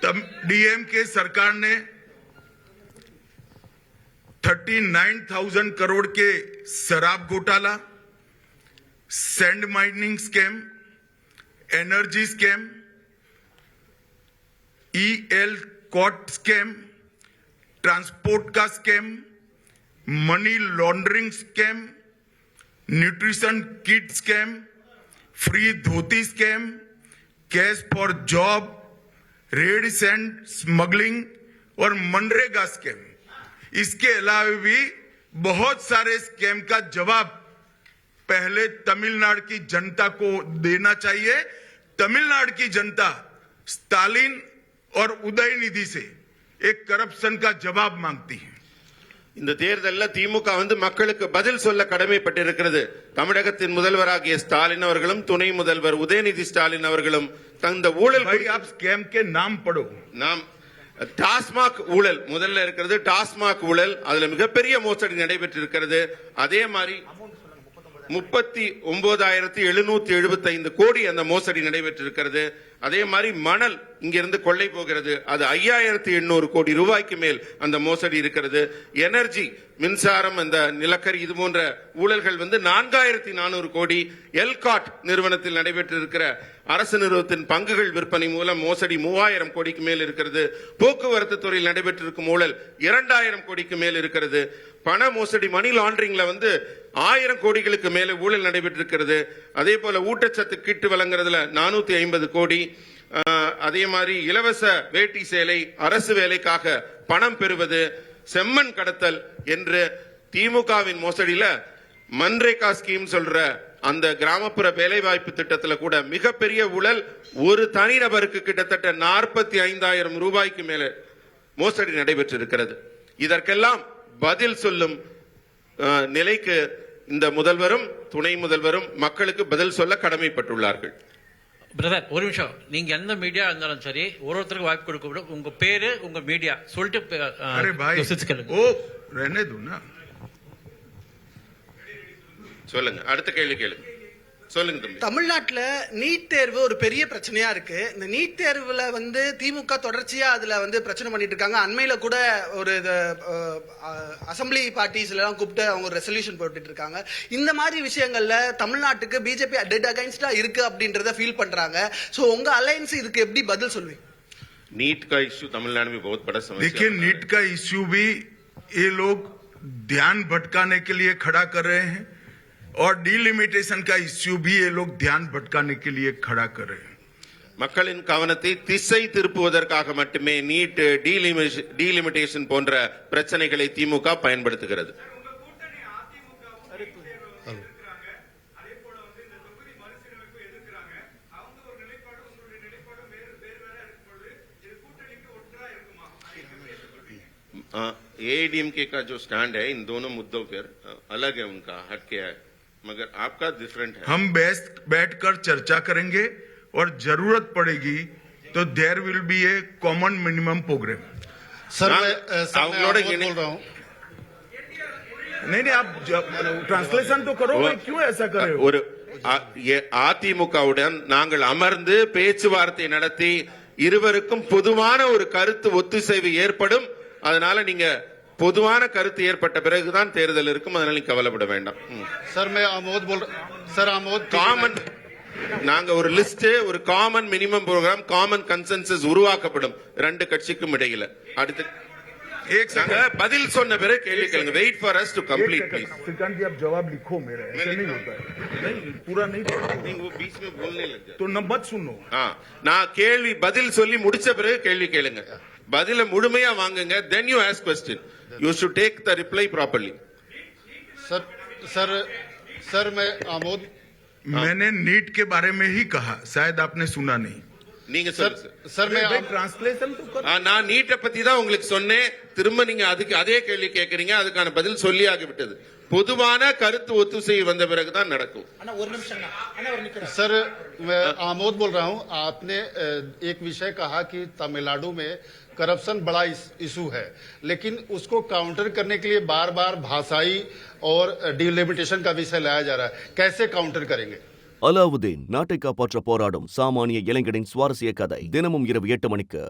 DMK सरकार ने 39,000 करोड़ के शराब घोटाला, sand mining scam, energy scam, ELCOT scam, transport का scam, money laundering scam, nutrition kit scam, free dhoti scam, cash for job, red sand smuggling और MNREGA scam. इसके अलावा भी बहुत सारे स्कैम का जवाब पहले तमिलनाडु की जनता को देना चाहिए। तमिलनाडु की जनता स्टालिन और उदयनिधि से एक करप्शन का जवाब मांगती है। இந்த தேர்தல்ல திமுக மக்களுக்கு பதில் சொல்ல கடமைப்பட்டிருக்கிறது. தமிழகத்தின் முதல்வராகிய ஸ்டாலின் அவர்களும் துணை முதல்வர் உதயநிதி ஸ்டாலின் அவர்களும் தந்த ஊழல் ஸ்கேம் கே நாம் படோ நாம் டாஸ்மாக் ஊழல் முதல்ல இருக்கிறது. டாஸ்மாக் ஊழல் அதுல மிகப்பெரிய மோசடி நடைபெற்றிருக்கிறது. அதே மாதிரி 39,775 கோடி அந்த மோசடி நடைபெற்றிருக்கிறது. அதே மாதிரி மணல் இங்கிருந்து கொள்ளை போகிறது, அது 5,800 கோடி ரூபாய்க்கு மேல் அந்த மோசடி இருக்கிறது. எனர்ஜி மின்சாரம், அந்த நிலக்கரி, இது போன்ற ஊழல்கள் 4,400 கோடி. எல்காட் நிறுவனத்தில் நடைபெற்றிருக்கிற அரசு நிறுவனத்தின் பங்குகள் விற்பனை மூலம் மோசடி 3,000 கோடிக்கு மேல் இருக்கிறது. போக்குவரத்து துறையில் நடைபெற்றிருக்கும் ஊழல் 2,000 கோடிக்கு மேல் இருக்கிறது. பண மோசடி, மணி லாண்டரிங்ல 1,000 கோடிகளுக்கு மேல ஊழல் நடைபெற்றிருக்கிறது. அதே போல ஊட்டச்சத்து கிட்டு வழங்குறதுல 450 கோடி. அதே மாதிரி இலவச வேட்டி சேலை, அரசு வேலைக்காக பணம் பெறுவது, செம்மண் கடத்தல் என்று திமுகவின் மோசடியில மன்ரேகா ஸ்கீம் சொல்ற அந்த கிராமப்புற வேலைவாய்ப்பு திட்டத்தில் கூட மிகப்பெரிய ஊழல். ஒரு தனிநபருக்கு கிட்டத்தட்ட 45,000 ரூபாய்க்கு மேல மோசடி நடைபெற்றிருக்கிறது. இதற்கெல்லாம் பதில் சொல்லும் நிலைக்கு இந்த முதல்வரும் துணை முதல்வரும் மக்களுக்கு பதில் சொல்ல கடமைப்பட்டுள்ளார்கள். பிரதர், ஒரு நிமிஷம். நீங்க எந்த மீடியா இருந்தாலும் சரி, ஒருத்தருக்கு வாய்ப்பு கொடுக்க உங்க பேரு, உங்க மீடியா சொல்லிட்டு சொல்லுங்க. அடுத்த கேள்வி கேளுங்க. சொல்லுங்க தம்பி. தமிழ்நாட்டில் நீட் தேர்வு ஒரு பெரிய பிரச்சனையா இருக்கு. இந்த நீட் தேர்வுல திமுக தொடர்ச்சியா அதுல பிரச்சனை பண்ணிட்டு இருக்காங்க. அண்மையில கூட ஒரு அசம்பிளி பார்ட்டிஸ்ல எல்லாம் கூப்பிட்டு அவங்க ஒரு ரெசல்யூஷன் போட்டுட்டு இருக்காங்க. இந்த மாதிரி விஷயங்கள்ல தமிழ்நாட்டுக்கு பிஜேபி டெட் அகைன்ஸ்டா இருக்கு அப்படின்றத ஃபீல் பண்றாங்க. சோ உங்க அலையன்ஸ் இதுக்கு எப்படி பதில் சொல்வீங்க? नीट का इश्यू तमिलनाडु में बहुत बड़ा समस्या। देखिए, नीट का इश्यू भी ये लोग ध्यान भटकाने के लिए खड़ा कर रहे हैं और डीलिमिटेशन का इश्यू भी ये लोग ध्यान भटकाने के लिए खड़ा कर रहे हैं. மக்களின் கவனத்தை திசை திருப்புவதற்காக மட்டுமே நீட், டீலிமிட்டேஷன் போன்ற பிரச்சனைகளை திமுக பயன்படுத்துகிறது. एआईडीएमके का जो स्टैंड है इन दोनों मुद्दों पर अलग है, उनका हटके है, मगर आपका डिफरेंट है. हम बैठकर चर्चा करेंगे और जरूरत पड़ेगी तो there will be a common minimum programme. Sir मैं बोल रहा हूँ. नहीं, आप ट्रांसलेशन तो करो. क्यों ऐसा कर रहे हो? ஒரு அதிமுகவுடன் நாங்கள் அமர்ந்து பேச்சுவார்த்தை நடத்தி இருவருக்கும் பொதுவான ஒரு கருத்து ஒத்துசைவு ஏற்படும். அதனால நீங்க பொதுவான கருத்து ஏற்பட்ட பிறகுதான் தேர்தல் இருக்கும். அதனால நீங்க கவலைப்பட வேண்டாம். சார் मैं आमोद बोल सर आमोद காமன் நாங்க ஒரு லிஸ்ட், ஒரு common minimum programme, common consensus உருவாக்கப்படும் ரெண்டு கட்சிக்கும் இடையில. அடுத்து பதில் சொன்ன பிறகு கேள்வி கேளுங்க. Wait for us to complete please. Shrikant ji, आप जवाब लिखो मेरा. ऐसे नहीं होता है. नहीं, पूरा नहीं. நீங்க वो बीच में बोलने लग जाते तो न मत सुनो. நான் கேள்வி பதில் சொல்லி முடிச்ச பிறகு கேள்வி கேளுங்க. பதில முழுமையா வாங்குங்க. then you ask question. you should take the reply properly. Sir मैं आमोद मैंने नीट के बारे में ही कहा, शायद आपने सुना नहीं. நீங்க சொல்லுங்க सर मैं ट्रांसलेशन तो कर. நான் நீட்டை பத்தி தான் உங்களுக்கு சொன்னேன். திரும்ப நீங்க அதுக்கு அதே கேள்வி கேட்கறீங்க. அதுக்கான பதில் சொல்லி ஆகிவிட்டது. பொதுவான கருத்து ஒத்துசைவு வந்த பிறகுதான் நடக்கும். सर मैं आमोद बोल रहा हूं. आपने एक विषय कहा कि तमिलनाडु में करप्शन बड़ा इशू है, लेकिन उसको काउंटर करने के लिए बार बार भाषाई और डिलिमिटेशन का विषय लाया जा रहा है. कैसे काउंटर करेंगे? அலாவுதீன் நாட்டை காப்பாற்ற போராடும் சாமானிய இளைஞனின் சுவாரஸ்ய கதை தினமும் இரவு 8 மணிக்கு.